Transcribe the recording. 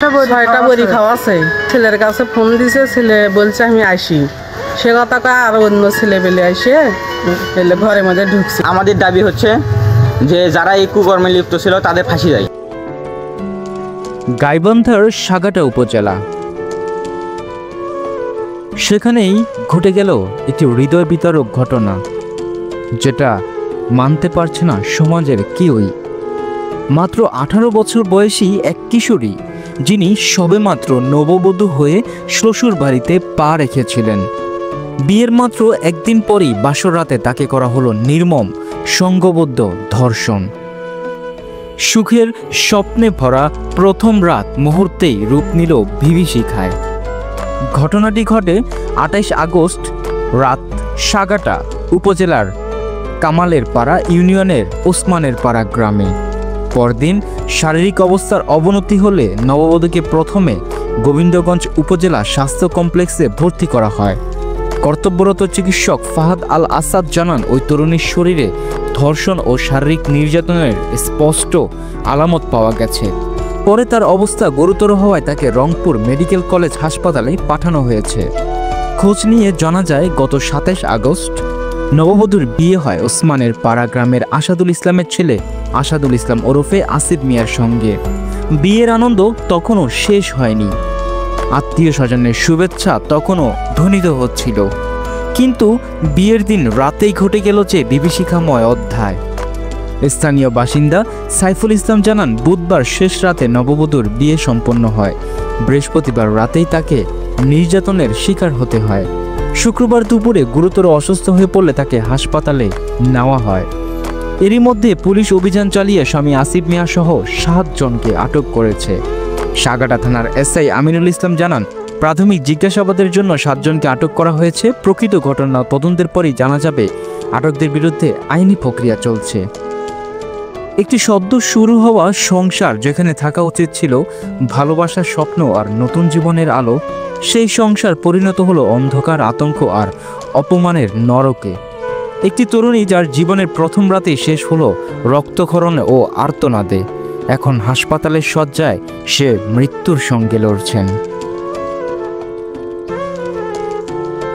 ছয়টা বড়ি খাওয়া আছে। ছেলের কাছে ফোন দিছে, ছেলে বলছে আমি আসি। সে কথা আর অন্য ছেলে পেলে আসে ঘরের মধ্যে ঢুকছে। আমাদের দাবি হচ্ছে যে যারা এই কুকর্মে লিপ্ত ছিল তাদের ফাঁসি দেয়। গাইবান্ধার সাগাটা উপজেলা, সেখানেই ঘটে গেল একটি হৃদয় বিতরক ঘটনা, যেটা মানতে পারছে না সমাজের কেউই। মাত্র 18 বছর বয়সী এক কিশোরী, যিনি সবেমাত্র নববধূ হয়ে শ্বশুর বাড়িতে পা রেখেছিলেন। বিয়ের মাত্র একদিন পরই বাসর রাতে তাকে করা হলো নির্মম সংঘবদ্ধ ধর্ষণ। সুখের স্বপ্নে ভরা প্রথম রাত মুহূর্তেই রূপ নিল বিভীষিকায়। ঘটনাটি ঘটে 28 আগস্ট রাত সাগাটা উপজেলার কামালের পাড়া ইউনিয়নের ওসমানের পাড়া গ্রামে। পরদিন শারীরিক অবস্থার অবনতি হলে নববধূকে প্রথমে গোবিন্দগঞ্জ উপজেলা স্বাস্থ্য কমপ্লেক্সে ভর্তি করা হয়। কর্তব্যরত চিকিৎসক ফাহাদ আল আসাদ জানান, ওই তরুণীর শরীরে ধর্ষণ ও শারীরিক নির্যাতনের স্পষ্ট আলামত পাওয়া গেছে। পরে তার অবস্থা গুরুতর হওয়ায় তাকে রংপুর মেডিকেল কলেজ হাসপাতালে পাঠানো হয়েছে। খোঁজ নিয়ে জানা যায়, গত 27 আগস্ট নববধূর বিয়ে হয় ওসমানের পাড়া গ্রামের আসাদুল ইসলামের ছেলে আসাদুল ইসলাম ওরফে আসিফ মিয়ার সঙ্গে। বিয়ের আনন্দ তখনও শেষ হয়নি, আত্মীয় স্বজনের শুভেচ্ছা তখনও ধ্বনিত হচ্ছিল। কিন্তু বিয়ের দিন রাতেই ঘটে গেল যে বিভীষিকাময় অধ্যায়। স্থানীয় বাসিন্দা সাইফুল ইসলাম জানান, বুধবার শেষ রাতে নববধূর বিয়ে সম্পন্ন হয়। বৃহস্পতিবার রাতেই তাকে নির্যাতনের শিকার হতে হয়। শুক্রবার দুপুরে গুরুতর অসুস্থ হয়ে পড়লে তাকে হাসপাতালে নেওয়া হয়। এরই মধ্যে পুলিশ অভিযান চালিয়ে স্বামী আসিফ মিয়া সহ 7 জনকে আটক করেছে। সাগাটা থানার এসআই আমিনুল ইসলাম জানান, প্রাথমিক জিজ্ঞাসাবাদের জন্য 7 জনকে আটক করা হয়েছে। প্রকৃত ঘটনা তদন্তের পরই জানা যাবে। আটকদের বিরুদ্ধে আইনি প্রক্রিয়া চলছে। একটি সদ্য শুরু হওয়া সংসার, যেখানে থাকা উচিত ছিল ভালোবাসার স্বপ্ন আর নতুন জীবনের আলো, সেই সংসার পরিণত হলো অন্ধকার, আতঙ্ক আর অপমানের নরকে। একটি তরুণী যার জীবনের প্রথম রাতেই শেষ হলো রক্তক্ষরণে ও আর্তনাদে, এখন হাসপাতালের শয্যায় সে মৃত্যুর সঙ্গে লড়ছেন।